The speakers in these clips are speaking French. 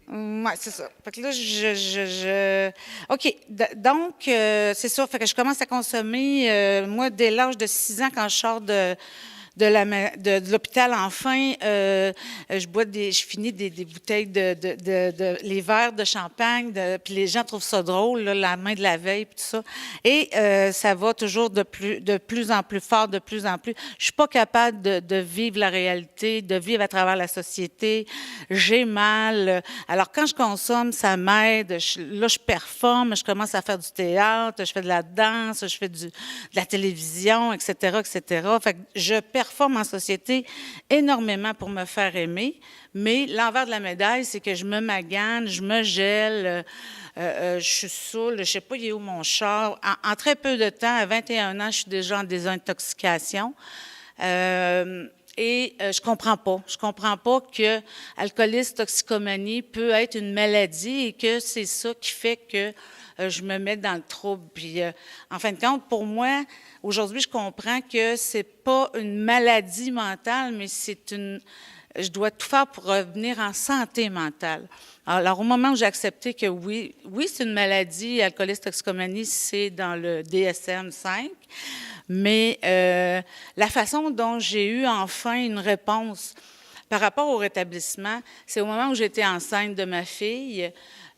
Ouais, c'est ça. Fait que là, OK. Donc, c'est ça. Fait que je commence à consommer, moi, dès l'âge de 6 ans, quand je sors de l'hôpital, enfin, je finis des bouteilles les verres de champagne, puis les gens trouvent ça drôle, là, la main de la veille, puis tout ça. Et ça va toujours de plus en plus fort, de plus en plus. Je suis pas capable de vivre la réalité, de vivre à travers la société. J'ai mal. Alors, quand je consomme, ça m'aide. Là, je performe, je commence à faire du théâtre, je fais de la danse, je fais de la télévision, etc., etc. Fait que je performe en société énormément pour me faire aimer, mais l'envers de la médaille, c'est que je me magane, je me gèle, je suis saoule, je sais pas, il est où mon char. En très peu de temps, à 21 ans, je suis déjà en désintoxication. Et je comprends pas. Je comprends pas que alcoolisme, toxicomanie peut être une maladie et que c'est ça qui fait que je me mets dans le trouble. Puis, en fin de compte, pour moi, aujourd'hui, je comprends que c'est pas une maladie mentale, mais je dois tout faire pour revenir en santé mentale. Alors, au moment où j'ai accepté que oui, c'est une maladie, alcoolisme, toxicomanie, c'est dans le DSM-5, mais la façon dont j'ai eu enfin une réponse par rapport au rétablissement, c'est au moment où j'étais enceinte de ma fille.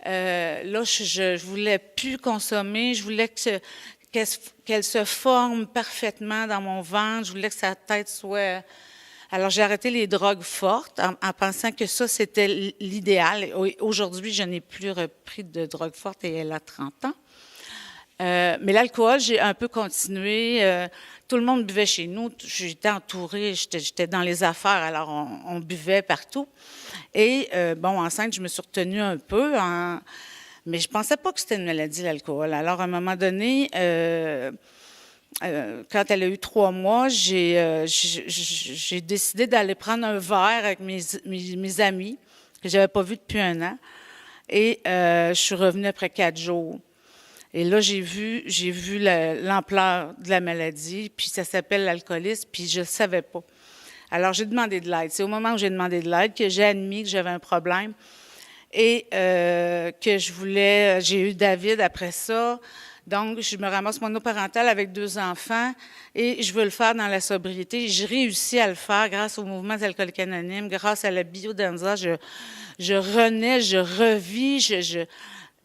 Là, je voulais plus consommer, je voulais qu'elle se forme parfaitement dans mon ventre, je voulais que sa tête soit... Alors, j'ai arrêté les drogues fortes en pensant que ça, c'était l'idéal. Aujourd'hui, je n'ai plus repris de drogue forte et elle a 30 ans. Mais l'alcool, j'ai un peu continué. Tout le monde buvait chez nous. J'étais entourée, j'étais dans les affaires, alors on buvait partout. Et bon, enceinte, je me suis retenue un peu, mais je pensais pas que c'était une maladie, l'alcool. Alors, à un moment donné, quand elle a eu 3 mois, j'ai décidé d'aller prendre un verre avec mes amis que j'avais pas vus depuis 1 an. Et je suis revenue après 4 jours. Et là, j'ai vu l'ampleur de la maladie, puis ça s'appelle l'alcoolisme, puis je ne savais pas. Alors, j'ai demandé de l'aide. C'est au moment où j'ai demandé de l'aide que j'ai admis que j'avais un problème et que j'ai eu David après ça. Donc, je me ramasse monoparentale avec 2 enfants et je veux le faire dans la sobriété. Je réussis à le faire grâce au mouvement des alcooliques anonymes, grâce à la biodanza. Je renais, je revis,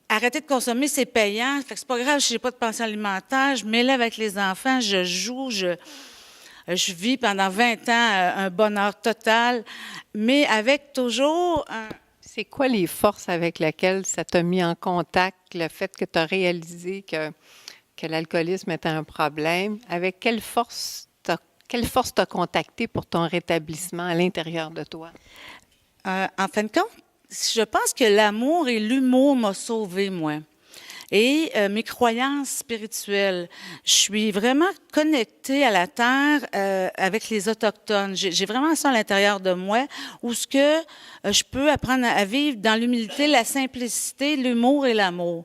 arrêter de consommer, c'est payant. Fait que c'est pas grave, je n'ai pas de pension alimentaire. Je m'élève avec les enfants, je joue, je vis pendant 20 ans un bonheur total, mais avec toujours un... C'est quoi les forces avec lesquelles ça t'a mis en contact, le fait que tu as réalisé que l'alcoolisme était un problème? Avec quelle force t'as contacté pour ton rétablissement à l'intérieur de toi? En fin de compte, je pense que l'amour et l'humour m'ont sauvée, moi. Et mes croyances spirituelles. Je suis vraiment connectée à la terre avec les Autochtones. J'ai vraiment ça à l'intérieur de moi où ce que je peux apprendre à vivre dans l'humilité, la simplicité, l'humour et l'amour.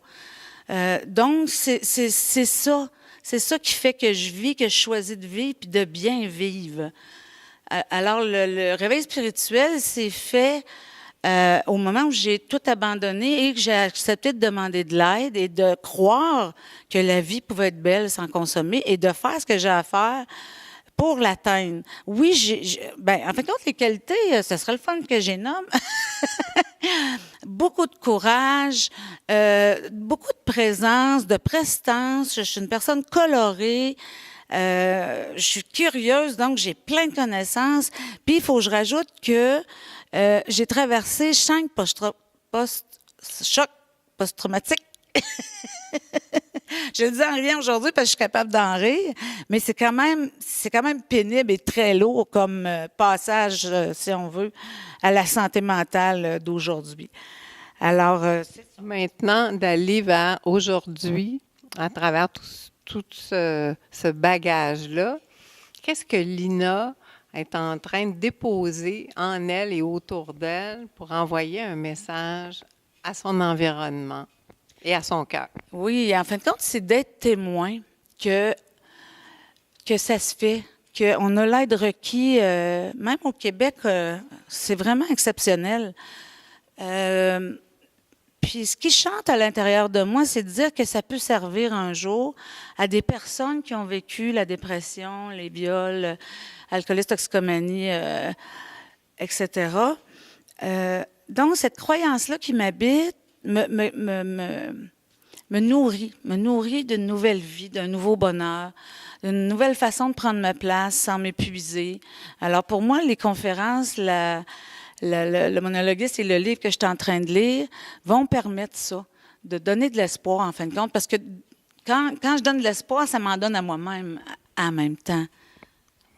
Donc, c'est ça. C'est ça qui fait que je vis, que je choisis de vivre puis de bien vivre. Alors, le réveil spirituel s'est fait au moment où j'ai tout abandonné et que j'ai accepté de demander de l'aide et de croire que la vie pouvait être belle sans consommer et de faire ce que j'ai à faire pour l'atteindre. Oui, en fin de compte, les qualités, ce serait le fun que j'ai nomme. Beaucoup de courage, beaucoup de présence, de prestance. Je suis une personne colorée. Je suis curieuse, donc j'ai plein de connaissances. Puis, il faut que je rajoute que j'ai traversé 5 chocs post-traumatiques. Je ne dis en rien aujourd'hui parce que je suis capable d'en rire, mais c'est quand même pénible et très lourd comme passage, si on veut, à la santé mentale d'aujourd'hui. Alors, Maintenant, d'aller vers aujourd'hui, à travers tout ce bagage-là, qu'est-ce que Lina est en train de déposer en elle et autour d'elle pour envoyer un message à son environnement et à son cœur? Oui, en fin de compte, c'est d'être témoin que ça se fait, qu'on a l'aide requis, même au Québec, c'est vraiment exceptionnel. puis, ce qui chante à l'intérieur de moi, c'est de dire que ça peut servir un jour à des personnes qui ont vécu la dépression, les viols, alcoolisme, toxicomanie, etc. Donc, cette croyance-là qui m'habite me nourrit d'une nouvelle vie, d'un nouveau bonheur, d'une nouvelle façon de prendre ma place sans m'épuiser. Alors, pour moi, les conférences, le monologuiste et le livre que je suis en train de lire vont permettre ça, de donner de l'espoir, en fin de compte, parce que quand je donne de l'espoir, ça m'en donne à moi-même en même temps.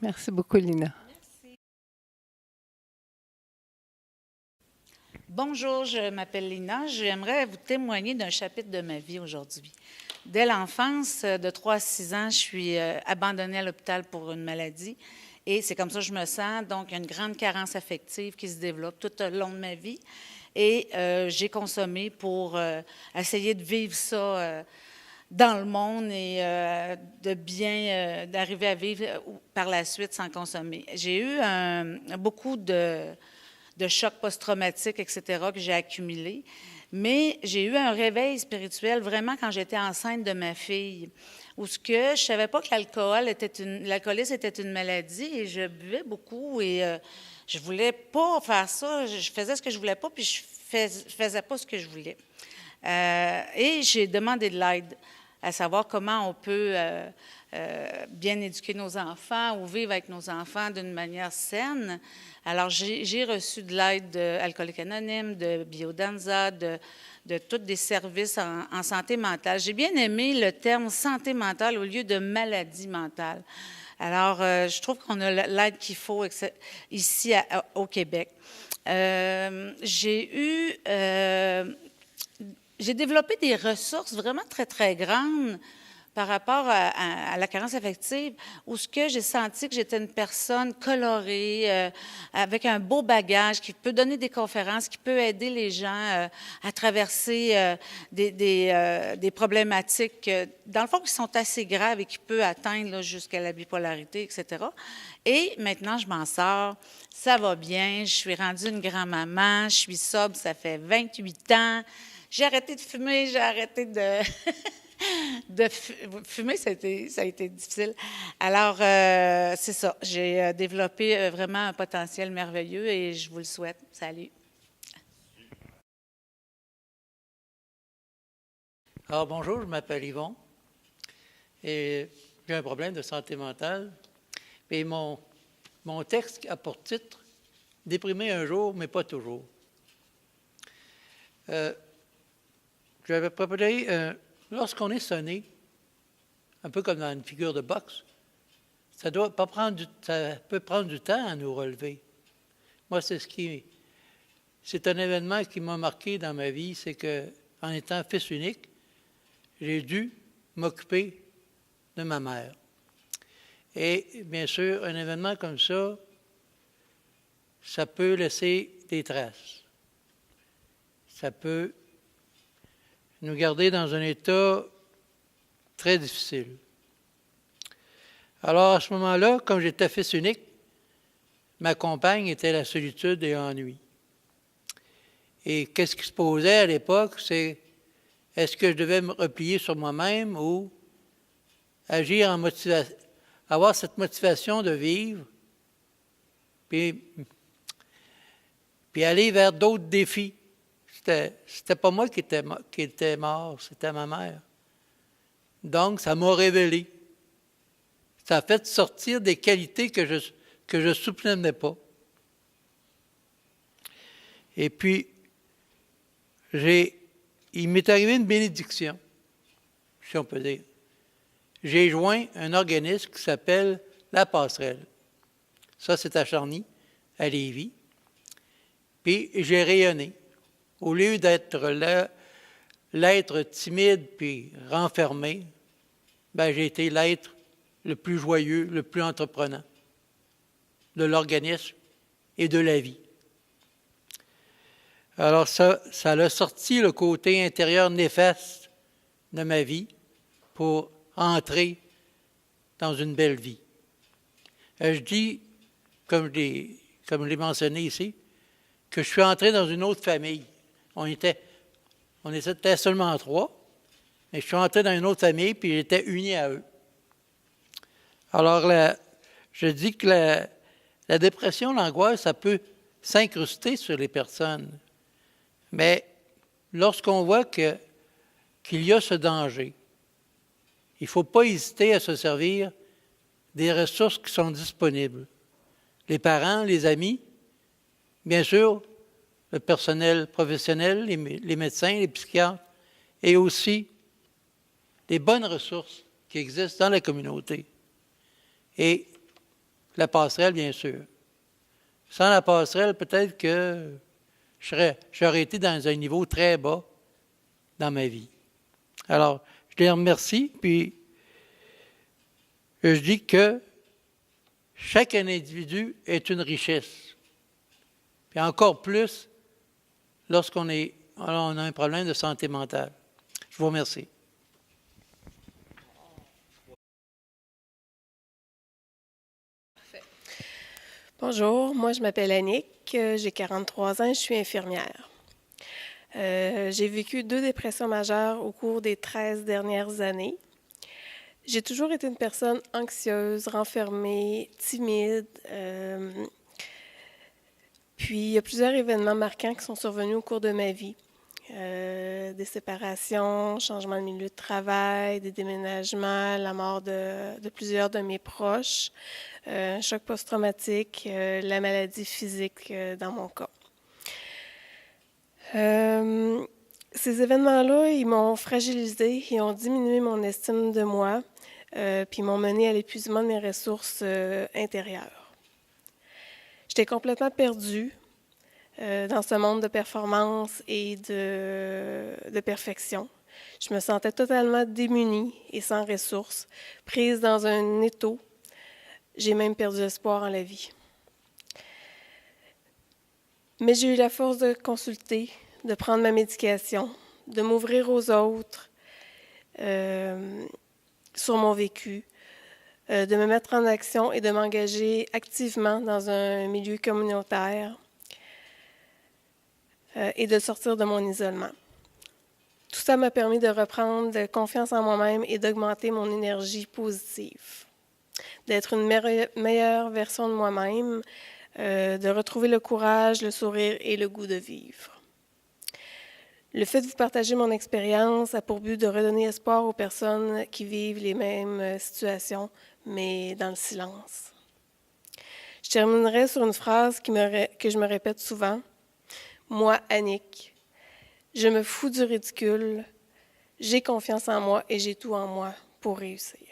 Merci beaucoup, Lina. Bonjour, je m'appelle Lina. J'aimerais vous témoigner d'un chapitre de ma vie aujourd'hui. Dès l'enfance, de 3 à 6 ans, je suis abandonnée à l'hôpital pour une maladie. Et c'est comme ça que je me sens. Donc, il y a une grande carence affective qui se développe tout au long de ma vie. Et j'ai consommé pour essayer de vivre ça dans le monde et d'arriver à vivre par la suite sans consommer. J'ai eu beaucoup de chocs post-traumatiques, etc., que j'ai accumulés. Mais j'ai eu un réveil spirituel vraiment quand j'étais enceinte de ma fille, où je savais pas que l'alcoolisme était une maladie et je buvais beaucoup et je voulais pas faire ça. Je faisais ce que je voulais pas puis je faisais pas ce que je voulais. Et j'ai demandé de l'aide à savoir comment on peut bien éduquer nos enfants ou vivre avec nos enfants d'une manière saine. Alors, j'ai reçu de l'aide d'Alcooliques Anonymes, de Biodanza, de tous des services en santé mentale. J'ai bien aimé le terme santé mentale au lieu de maladie mentale. Alors, je trouve qu'on a l'aide qu'il faut ici au Québec. J'ai développé des ressources vraiment très, très grandes par rapport à la carence affective, où j'ai senti que j'étais une personne colorée, avec un beau bagage, qui peut donner des conférences, qui peut aider les gens à traverser des problématiques, dans le fond, qui sont assez graves et qui peuvent atteindre là, jusqu'à la bipolarité, etc. Et maintenant, je m'en sors, ça va bien, je suis rendue une grand-maman, je suis sobre, ça fait 28 ans, j'ai arrêté de fumer, j'ai arrêté de... de fumer, ça a été difficile. Alors, c'est ça. J'ai développé vraiment un potentiel merveilleux et je vous le souhaite. Salut. Alors, bonjour, je m'appelle Yvon et j'ai un problème de santé mentale. Et mon texte a pour titre « Déprimé un jour, mais pas toujours ». J'avais préparé lorsqu'on est sonné, un peu comme dans une figure de boxe, ça peut prendre du temps à nous relever. Moi, c'est un événement qui m'a marqué dans ma vie, c'est que, en étant fils unique, j'ai dû m'occuper de ma mère. Et bien sûr, un événement comme ça peut laisser des traces. Ça peut nous garder dans un état très difficile. Alors, à ce moment-là, comme j'étais fils unique, ma compagne était la solitude et l'ennui. Et qu'est-ce qui se posait à l'époque, c'est est-ce que je devais me replier sur moi-même ou agir en motivation, avoir cette motivation de vivre, puis aller vers d'autres défis. C'était pas moi qui était mort, c'était ma mère. Donc, ça m'a révélé. Ça a fait sortir des qualités que je soupçonnais pas. Et puis, il m'est arrivé une bénédiction, si on peut dire. J'ai joint un organisme qui s'appelle La Passerelle. Ça, c'est à Charny, à Lévis. Puis, j'ai rayonné. Au lieu d'être l'être timide puis renfermé, j'ai été l'être le plus joyeux, le plus entreprenant de l'organisme et de la vie. Alors ça a sorti le côté intérieur néfaste de ma vie pour entrer dans une belle vie. Je dis, comme je l'ai mentionné ici, que je suis entré dans une autre famille. On était On était seulement 3, mais je suis entré dans une autre famille, puis j'étais uni à eux. Alors, je dis que la dépression, l'angoisse, ça peut s'incruster sur les personnes. Mais lorsqu'on voit qu'il y a ce danger, il ne faut pas hésiter à se servir des ressources qui sont disponibles. Les parents, les amis, bien sûr, le personnel professionnel, les médecins, les psychiatres, et aussi les bonnes ressources qui existent dans la communauté. Et la passerelle, bien sûr. Sans la passerelle, peut-être que j'aurais été dans un niveau très bas dans ma vie. Alors, je les remercie, puis je dis que chaque individu est une richesse. Puis encore plus lorsqu'on a un problème de santé mentale. Je vous remercie. Bonjour, moi je m'appelle Annick, j'ai 43 ans et je suis infirmière. J'ai vécu 2 dépressions majeures au cours des 13 dernières années. J'ai toujours été une personne anxieuse, renfermée, timide. Puis il y a plusieurs événements marquants qui sont survenus au cours de ma vie. Des séparations, changement de milieu de travail, des déménagements, la mort de plusieurs de mes proches, un choc post-traumatique, la maladie physique dans mon cas. Ces événements-là, ils m'ont fragilisée, ils ont diminué mon estime de moi, puis m'ont mené à l'épuisement de mes ressources intérieures. J'étais complètement perdue dans ce monde de performance et de perfection. Je me sentais totalement démunie et sans ressources, prise dans un étau. J'ai même perdu espoir en la vie. Mais j'ai eu la force de consulter, de prendre ma médication, de m'ouvrir aux autres sur mon vécu, de me mettre en action et de m'engager activement dans un milieu communautaire et de sortir de mon isolement. Tout ça m'a permis de reprendre confiance en moi-même et d'augmenter mon énergie positive, d'être une meilleure version de moi-même, de retrouver le courage, le sourire et le goût de vivre. Le fait de vous partager mon expérience a pour but de redonner espoir aux personnes qui vivent les mêmes situations, mais dans le silence. Je terminerai sur une phrase que je me répète souvent. Moi, Annick, je me fous du ridicule, j'ai confiance en moi et j'ai tout en moi pour réussir.